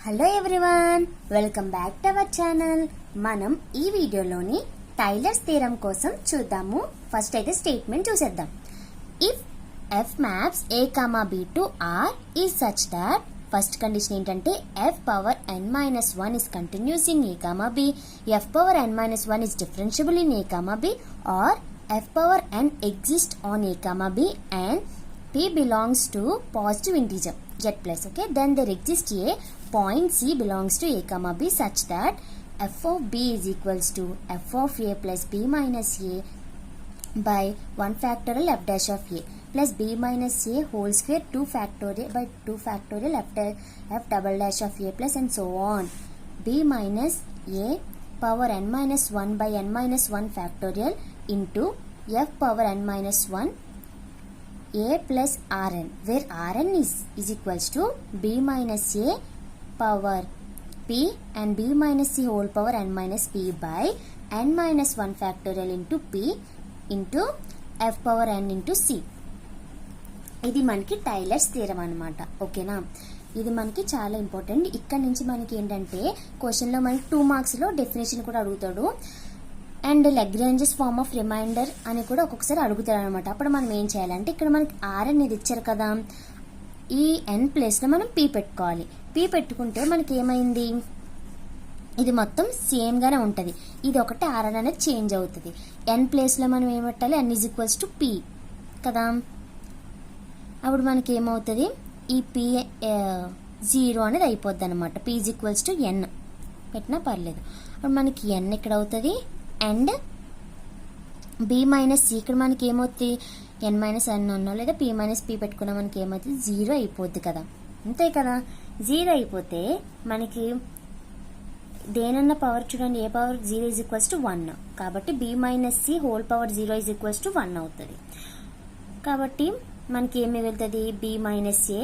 Hello everyone, welcome back to our channel. మనం ఈ వీడియోలోని టైలర్స్ థీరం కోసం చూద్దాము. ఫస్ట్ అయితే స్టేట్మెంట్ చూసేద్దాం. If f maps a comma b to R is such that, first condition ఏంటంటే f power n minus 1 is continuous in a comma b, f power n minus 1 is differentiable in a comma b, or f power n exists on a comma b and p belongs to positive integer z plus. Okay, then there exists a point c belongs to a comma b such that f of b is equals to f of a plus b minus a by 1 factorial f dash of a plus b minus a whole square 2 factorial by 2 factorial f double dash of a plus and so on. b minus a power n minus 1 by n minus 1 factorial into f power n minus 1 a plus rn, where rn is equals to b minus a power p and b minus c whole power n minus p by n minus 1 factorial into p into f power n into c. ఇది మనకి tailors theorem అన్నమాట. ఓకేనా, ఇది మనకి చాలా important. ఇక్కడ నుంచి మనకి ఏంటంటే క్వశ్చన్లో మనకి 2 మార్క్స్లో డెఫినేషన్ కూడా అడుగుతాడు అండ్ లగ్రాంజెస్ ఫార్మ్ ఆఫ్ రిమైండర్ అని కూడా ఒక్కొక్కసారి అడుగుతాడు అనమాట. అప్పుడు మనం ఏం చేయాలంటే ఇక్కడ మనకి ఆర్ అనేది ఇచ్చారు కదా, ఈ ఎన్ ప్లేస్లో మనం పీ పెట్టుకోవాలి. పీ పెట్టుకుంటే మనకి ఏమైంది, ఇది మొత్తం సేమ్గానే ఉంటుంది. ఇది ఒకటి ఆర్ అనేది చేంజ్ అవుతుంది. ఎన్ ప్లేస్లో మనం ఏం పెట్టాలి, ఎన్ ఈజ్ ఈక్వల్స్ టు పీ కదా. అప్పుడు మనకి ఏమవుతుంది, ఈ పీ 0 అనేది అయిపోద్ది అనమాట. పీ ఈజ్ ఈక్వల్స్ టు ఎన్ పెట్టినా పర్లేదు. అప్పుడు మనకి ఎన్ ఇక్కడ అవుతుంది అండ్ బి మైనస్ సి ఇక్కడ మనకి ఏమవుతుంది, ఎన్ మైనస్ ఎన్ అన్నో లేదా పీ మైనస్ పీ పెట్టుకున్నా మనకి ఏమవుతుంది, 0 అయిపోద్ది కదా. అంతే కదా, 0 అయిపోతే మనకి దేనన్న పవర్ చూడండి, a power 0 is equals to 1 కాబట్టి b minus c whole power 0 is equals to 1 అవుతుంది. కాబట్టి మనకి ఏం మిగులుతుంది, b minus a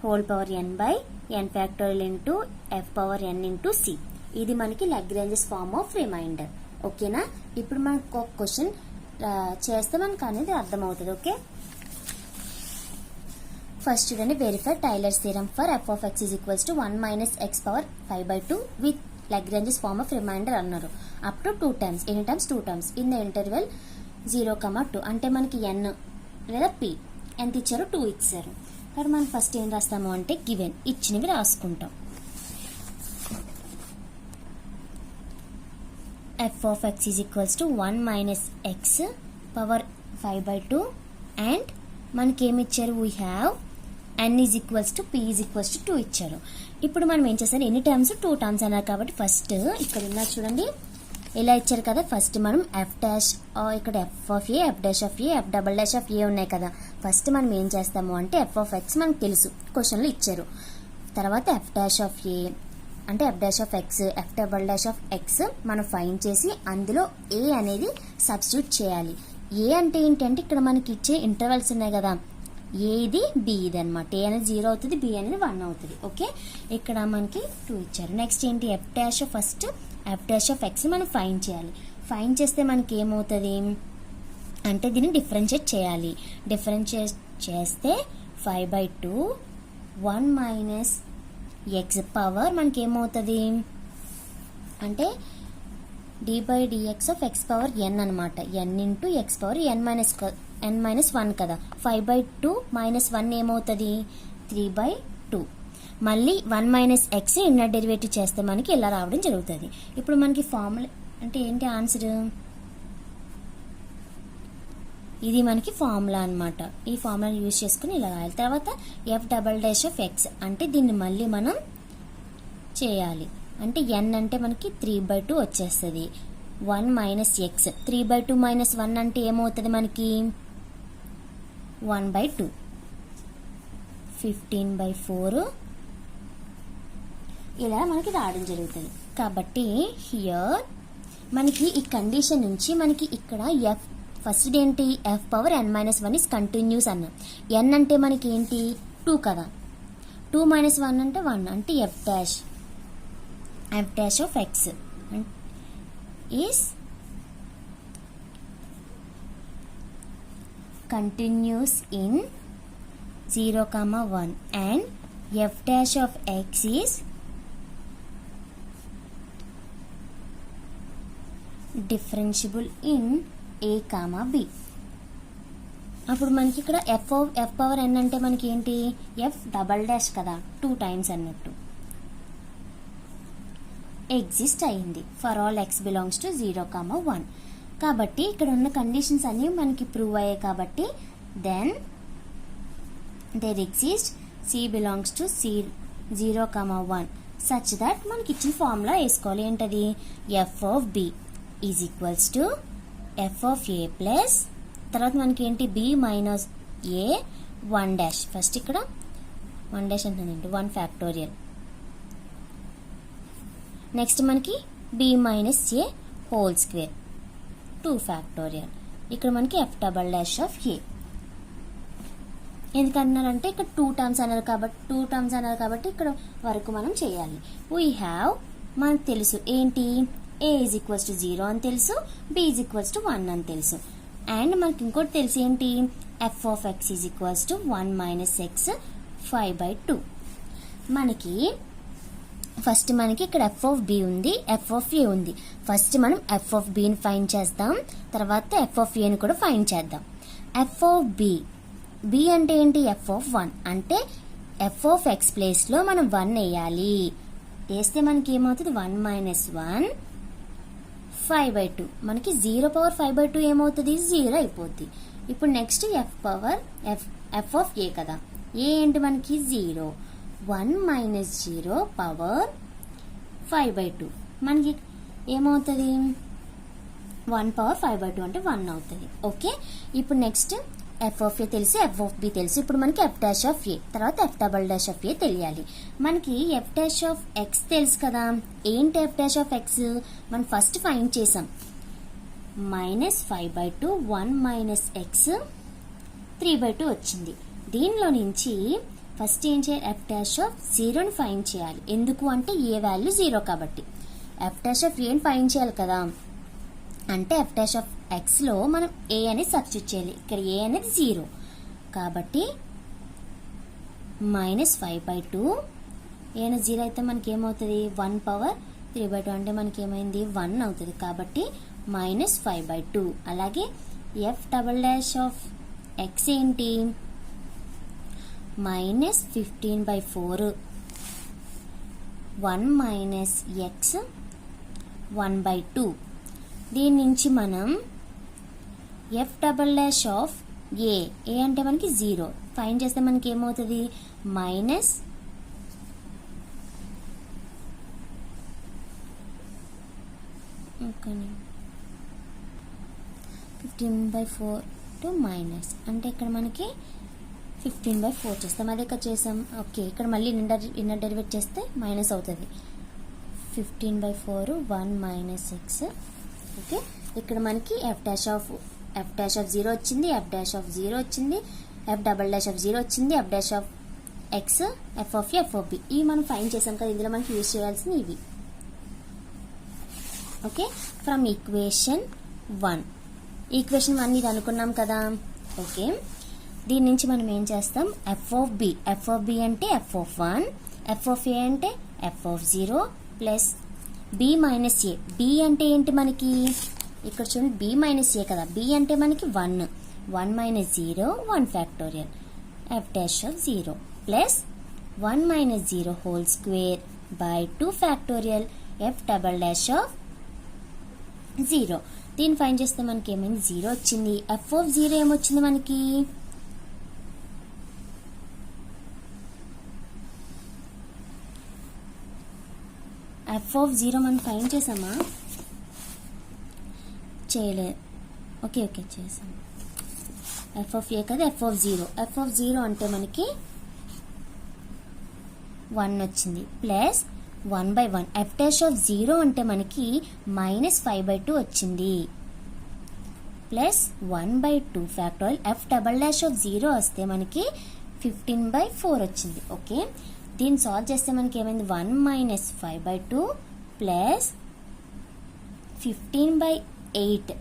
whole power n by n factorial into f power n into c. ఇది మనకి లాగ్రాంజెస్ ఫార్మ్ ఆఫ్ రిమైండర్. ఓకేనా, ఇప్పుడు మనకు ఒక క్వశ్చన్ చేస్తే మనకు అనేది అర్థమవుతుంది. ఓకే, ఫస్ట్ చూడండి, verify Taylor's theorem for f of x is equals to 1 minus x power 5/2 with Lagrange's form of remainder అన్నారు. Up to 2 times, any times 2 times in the interval 0,2. అంటే మనకి ఎన్ లేదా పి ఎంత ఇచ్చారు, 2 ఇచ్చారు. మరి మనం ఫస్ట్ ఏం రాస్తాము అంటే గివెన్ ఇచ్చినవి రాసుకుంటాం. f of x is equals to 1 minus x power 5/2 and మనకి ఏమి ఇచ్చారు, we have n is equals to p is equals to 2 ఇచ్చారు. ఇప్పుడు మనం ఏం చేస్తాం, ఎన్ని టైమ్స్ 2 టైమ్స్ అన్నారు కాబట్టి ఫస్ట్ ఇక్కడ ఉన్నా చూడండి ఇలా ఇచ్చారు కదా. ఫస్ట్ మనం ఎఫ్ డాష్, ఇక్కడ f of a, f dash of a, f double dash of a ఉన్నాయి కదా. ఫస్ట్ మనం ఏం చేస్తాము అంటే ఎఫ్ ఆఫ్ ఎక్స్ మనకు తెలుసు, క్వశ్చన్లో ఇచ్చారు. తర్వాత ఎఫ్ డాష్ ఆఫ్ ఏ అంటే f dash of x, F double dash of X మనం ఫైండ్ చేసి అందులో ఏ అనేది సబ్స్టిట్యూట్ చేయాలి. ఏ అంటే ఏంటంటే ఇక్కడ మనకి ఇచ్చే ఇంటర్వెల్స్ ఉన్నాయి కదా, ఏ ఇది బి ఇది అనమాట. ఏ అనేది 0 అవుతుంది, బి అనేది 1 అవుతుంది. ఓకే, ఇక్కడ మనకి 2 ఇచ్చారు. నెక్స్ట్ ఏంటి, F dash first F dash of X మనం ఫైండ్ చేయాలి. ఫైండ్ చేస్తే మనకి ఏమవుతుంది అంటే దీన్ని డిఫరెన్షియేట్ చేయాలి. డిఫరెన్షియేట్ చేస్తే 5/2 1 మైనస్ ఎక్స్ పవర్ మనకి ఏమవుతుంది అంటే d by dx of x power n అనమాట. N into x power n minus 1 కదా. 5/2 మైనస్ 1 ఏమవుతుంది, 3/2. మళ్ళీ 1 మైనస్ ఎక్స్ ఇన్నర్ డెరివేటివ్ చేస్తే మనకి ఇలా రావడం జరుగుతుంది. ఇప్పుడు మనకి ఫార్ములా అంటే ఏంటి ఆన్సర్, ఇది మనకి ఫార్ములా అనమాట. ఈ ఫార్ములా యూజ్ చేసుకుని ఇలా రాయాలి. తర్వాత F double dash of X అంటే దీన్ని మళ్ళీ మనం చేయాలి. అంటే ఎన్ అంటే మనకి 3/2 వచ్చేస్తుంది. 1 మైనస్ ఎక్స్ 3/2 మైనస్ 1 అంటే ఏమవుతుంది మనకి 1/2. 15/4 ఇలా మనకి రావడం జరుగుతుంది. కాబట్టి హియర్ మనకి ఈ కండిషన్ నుంచి మనకి ఇక్కడ ఎఫ్ ఫస్ట్ ఏంటి, F power n minus 1 is continuous అన్న. ఎన్ అంటే మనకి ఏంటి 2 కదా. 2 మైనస్ 1 అంటే 1 అంటే f dash of x is continuous in 0,1 and f dash of x is differentiable in a comma b. అప్పుడు మనకి ఇక్కడ ఎఫ్ పవర్ ఎన్ అంటే మనకి ఏంటి, ఎఫ్ డబల్ డాష్ కదా, 2 టైమ్స్ అన్నట్టు ఎగ్జిస్ట్ అయింది for all X belongs to 0,1. కాబట్టి ఇక్కడ ఉన్న కండిషన్స్ అన్ని మనకి ప్రూవ్ అయ్యాయి. కాబట్టి then there exist c belongs to 0,1 such that మనకి ఇచ్చిన ఫార్ములా వేసుకోవాలి. ఏంటది, f of b is equals to f of a plus తర్వాత మనకి ఏంటి b minus a 1 dash. First ఇక్కడ 1 డాష్ అంటుందండి, 1 ఫ్యాక్టోరియల్. నెక్స్ట్ మనకి b minus a whole square 2 factorial. ఇక్కడ మనకి f double dash of a. ఎందుకన్నారంటే ఇక్కడ 2 టర్మ్స్ అన్నారు కాబట్టి ఇక్కడ వరకు మనం చేయాలి. వీ హ్యావ్ మనకు తెలుసు ఏంటి, ఏ ఈజ్ ఈక్వల్స్ టు 0 అని తెలుసు, బి ఈజ్ ఈక్వల్స్ టు 1 అని తెలుసు. అండ్ మనకి ఇంకోటి తెలిసి ఏంటి, F of x is equals to 1 minus X 5/2. మనకి ఫస్ట్ మనకి ఇక్కడ ఎఫ్ ఆఫ్ బి ఉంది, ఎఫ్ ఆఫ్ ఏ ఉంది. ఫస్ట్ మనం ఎఫ్ ఆఫ్ బిని ఫైండ్ చేద్దాం, తర్వాత ఎఫ్ ఆఫ్ ఏని కూడా ఫైండ్ చేద్దాం. ఎఫ్ ఆఫ్ బి అంటే ఏంటి, ఎఫ్ ఆఫ్ 1 అంటే ఎఫ్ ఆఫ్ ఎక్స్ ప్లేస్లో మనం 1 వేయాలి. వేస్తే మనకి ఏమవుతుంది, 1 మైనస్ 1 5/2. మనకి 0 పవర్ 5/2 ఏమవుతుంది, 0 అయిపోద్ది. ఇప్పుడు నెక్స్ట్ ఎఫ్ ఆఫ్ ఏ కదా, ఏ ఏంటి మనకి 0, 1 మైనస్ 0 పవర్ 5/2 మనకి ఏమవుతుంది, 1 పవర్ 5/2 అంటే 1 అవుతుంది. ఓకే, ఇప్పుడు నెక్స్ట్ ఎఫ్ ఆఫ్ ఏ తెలుసు, ఎఫ్ ఆఫ్ బి తెలుసు. ఇప్పుడు మనకి ఎఫ్ డాష్ ఆఫ్ ఏ తర్వాత ఎఫ్ డబల్ డాష్ ఆఫ్ ఏ తెలియాలి. మనకి ఎఫ్ డాష్ ఆఫ్ ఎక్స్ తెలుసు కదా. ఏంటి ఎఫ్ డాష్ ఆఫ్ ఎక్స్, మనం ఫస్ట్ ఫైండ్ చేసాం. మైనస్ 5/2 1 మైనస్ ఎక్స్ 3/2 వచ్చింది. దీనిలో నుంచి ఫస్ట్ ఏం చేయాలి, ఎఫ్ డాష్ ఆఫ్ 0ని ఫైండ్ చేయాలి. ఎందుకు అంటే ఏ వాల్యూ 0 కాబట్టి ఎఫ్ డాష్ ఆఫ్ ఏని ఫైండ్ చేయాలి కదా. అంటే ఎఫ్ డాష్ ఆఫ్ ఎక్స్ లో మనం ఏ అనేది సబ్స్టిట్యూట్ చేయాలి. ఇక్కడ ఏ అనేది 0 కాబట్టి మైనస్ 5/2 ఏ అనేది 0 అయితే మనకి ఏమవుతుంది, 1 పవర్ 3/2 అంటే మనకి ఏమైంది 1 అవుతుంది. కాబట్టి మైనస్ 5/2. అలాగే F double dash of X ఏంటి, మైనస్ 15/4 1 మైనస్ ఎక్స్ 1/2. దీని నుంచి మనం F double dash of a అంటే మనకి 0 ఫైండ్ చేస్తే మనకి ఏమవుతుంది, మైనస్ 15/4 టు మైనస్ అంటే ఇక్కడ మనకి 15/4 చేస్తాం. అదే ఇక్కడ చేసాం. ఓకే, ఇక్కడ మళ్ళీ ఇన్నర్ డెరివేట్ చేస్తే మైనస్ అవుతుంది. 15/4 1 మైనస్ ఎక్స్. ఓకే, ఇక్కడ మనకి ఎఫ్ డాష్ ఆఫ్ 0 వచ్చింది, ఎఫ్ డాష్ ఆఫ్ 0 వచ్చింది, ఎఫ్ డబల్ డాష్ ఆఫ్ 0 వచ్చింది, f dash of x, f of f of b. ఇవి మనం ఫైండ్ చేసాం కదా. ఇందులో మనకి యూజ్ చేయాల్సింది ఇవి. ఓకే, ఫ్రమ్ ఈక్వేషన్ 1 ఇది అనుకున్నాం కదా. ఓకే, దీని నుంచి మనం ఏం చేస్తాం, ఎఫ్ ఆఫ్ బి అంటే f of 1, f of a అంటే f of 0 plus b minus a. B అంటే ఏంటి మనకి, ఇక్కడ చూడండి బి మైనస్ ఏ కదా. బి అంటే మనకి 1 minus 0 1 factorial F dash of 0 plus 1 minus 0 whole square by 2 factorial F double dash of 0. దీన్ని ఫైండ్ చేస్తే మనకి ఏమైంది, 0 వచ్చింది. ఎఫ్ ఆఫ్ 0 ఏమొచ్చింది మనకి, ఎఫ్ ఆఫ్ 0 మనం ఫైండ్ చేసామా, చేయలేదు. ఓకే చేసాం. ఎఫ్ ఆఫ్ ఏ కదా, ఎఫ్ ఆఫ్ 0 అంటే మనకి 1 వచ్చింది ప్లస్ 1/1. ఎఫ్ డాష్ ఆఫ్ 0 అంటే మనకి మైనస్ 5/2 వచ్చింది plus 1/2 factorial F double dash of 0 వస్తే మనకి 15/4 వచ్చింది. ఓకే, దీన్ని సాల్వ్ చేస్తే మనకి ఏమైంది, 1 మైనస్ 5/2 ప్లస్ 15/8.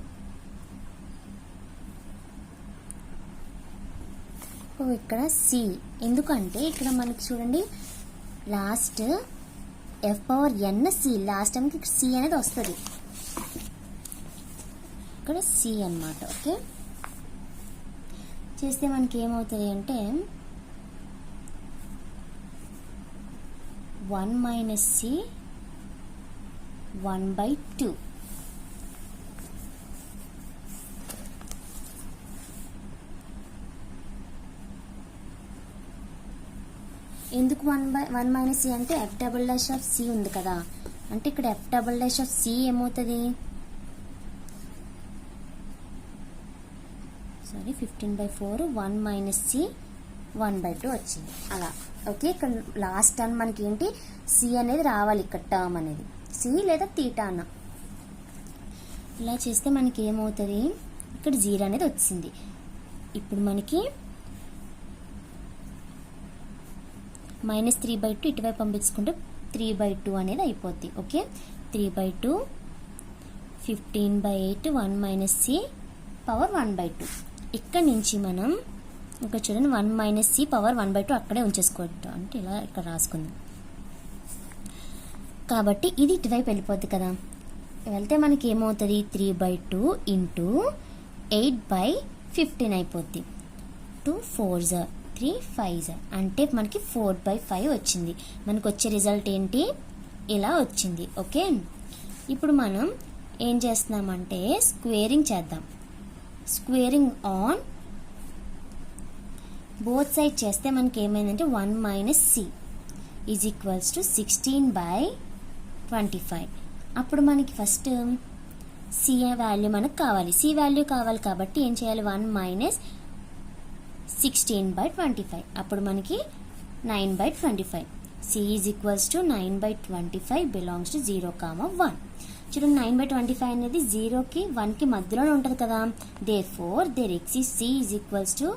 ఇక్కడ సి ఎందుకంటే ఇక్కడ మనకి చూడండి last f power n c last టైంకి సి అనేది వస్తుంది. ఇక్కడ సి అన్నమాట. ఓకే, చేస్తే మనకి ఏమవుతుంది అంటే 1 మైనస్ సి 1/2. ఎందుకు 1 మైనస్ సి అంటే f double dash of c ఉంది కదా, అంటే ఇక్కడ f double dash of c ఏమవుతుంది, 15/4 1 మైనస్ సి 1/2 వచ్చింది అలా. ఓకే, ఇక్కడ లాస్ట్ టర్మ్ మనకి ఏంటి సి అనేది రావాలి, ఇక్కడ టర్మ్ అనేది సి లేదా తీటా అన్న. ఇలా చేస్తే మనకి ఏమవుతుంది, ఇక్కడ 0 అనేది వచ్చింది. ఇప్పుడు మనకి -3/2 ఇటువైపు పంపించుకుంటే 3/2 అనేది అయిపోద్ది. Okay, 3/2 15/8 1 minus c power 1/2. ఇక్కడ నుంచి మనం ఇక్కడ చూడండి 1 మైనస్ సి పవర్ 1/2 అక్కడే ఉంచేసుకోవద్దు, అంటే ఇలా ఇక్కడ రాసుకుందాం. కాబట్టి ఇది ఇటువైపు వెళ్ళిపోద్ది కదా, వెళ్తే మనకి ఏమవుతుంది 3/2 ఇంటూ 8/15 అయిపోద్ది. 2 4s 3 5s అంటే మనకి 4/5 వచ్చింది. మనకు వచ్చే రిజల్ట్ ఏంటి, ఇలా వచ్చింది. ఓకే, ఇప్పుడు మనం ఏం చేస్తున్నామంటే స్క్వేరింగ్ చేద్దాం. స్క్వేరింగ్ ఆన్ బోత్ సైడ్ చేస్తే మనకి ఏమైందంటే 1 minus c is equals to 16/25. అప్పుడు మనకి ఫస్ట్ సి వాల్యూ మనకు కావాలి, సి వాల్యూ కావాలి కాబట్టి ఏం చేయాలి, 1 మైనస్ 16/25. అప్పుడు మనకి 9/25. C is equals to 9/25 belongs to 0, 1. చూడండి 9/25 అనేది 0కి 1కి మధ్యలోనే ఉంటుంది కదా, therefore there exists c is equals to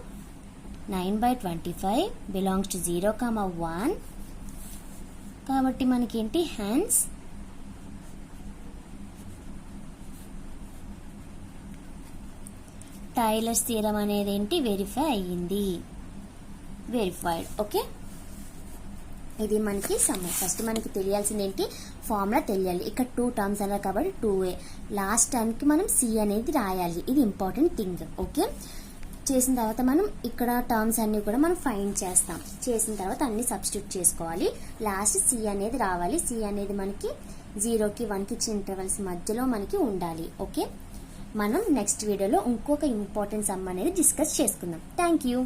9/25 belongs to 0, 1. కాబట్టి మనకి ఏంటి hence టైలర్స్ థియరం అనేది ఏంటి వెరిఫై అయ్యింది, వెరిఫైడ్. ఓకే, ఇది మనకి సమ్మర్. ఫస్ట్ మనకి తెలియాల్సింది ఏంటి, ఫార్ములా తెలియాలి. ఇక్కడ 2 టర్మ్స్ అన్నారు కాబట్టి 2a, లాస్ట్ టర్మ్కి మనం సి అనేది రాయాలి, ఇది ఇంపార్టెంట్ థింగ్. ఓకే, చేసిన తర్వాత మనం ఇక్కడ టర్మ్స్ అన్ని కూడా మనం ఫైండ్ చేస్తాం. చేసిన తర్వాత అన్ని సబ్స్టిట్యూట్ చేసుకోవాలి, లాస్ట్ సి అనేది రావాలి. సి అనేది మనకి 0కి 1కి ఇచ్చిన ఇంటర్వెల్స్ మధ్యలో మనకి ఉండాలి. ఓకే, మనం నెక్స్ట్ వీడియోలో ఇంకొక ఇంపార్టెంట్ సమ్ అనేది డిస్కస్ చేసుకుందాం. Thank you.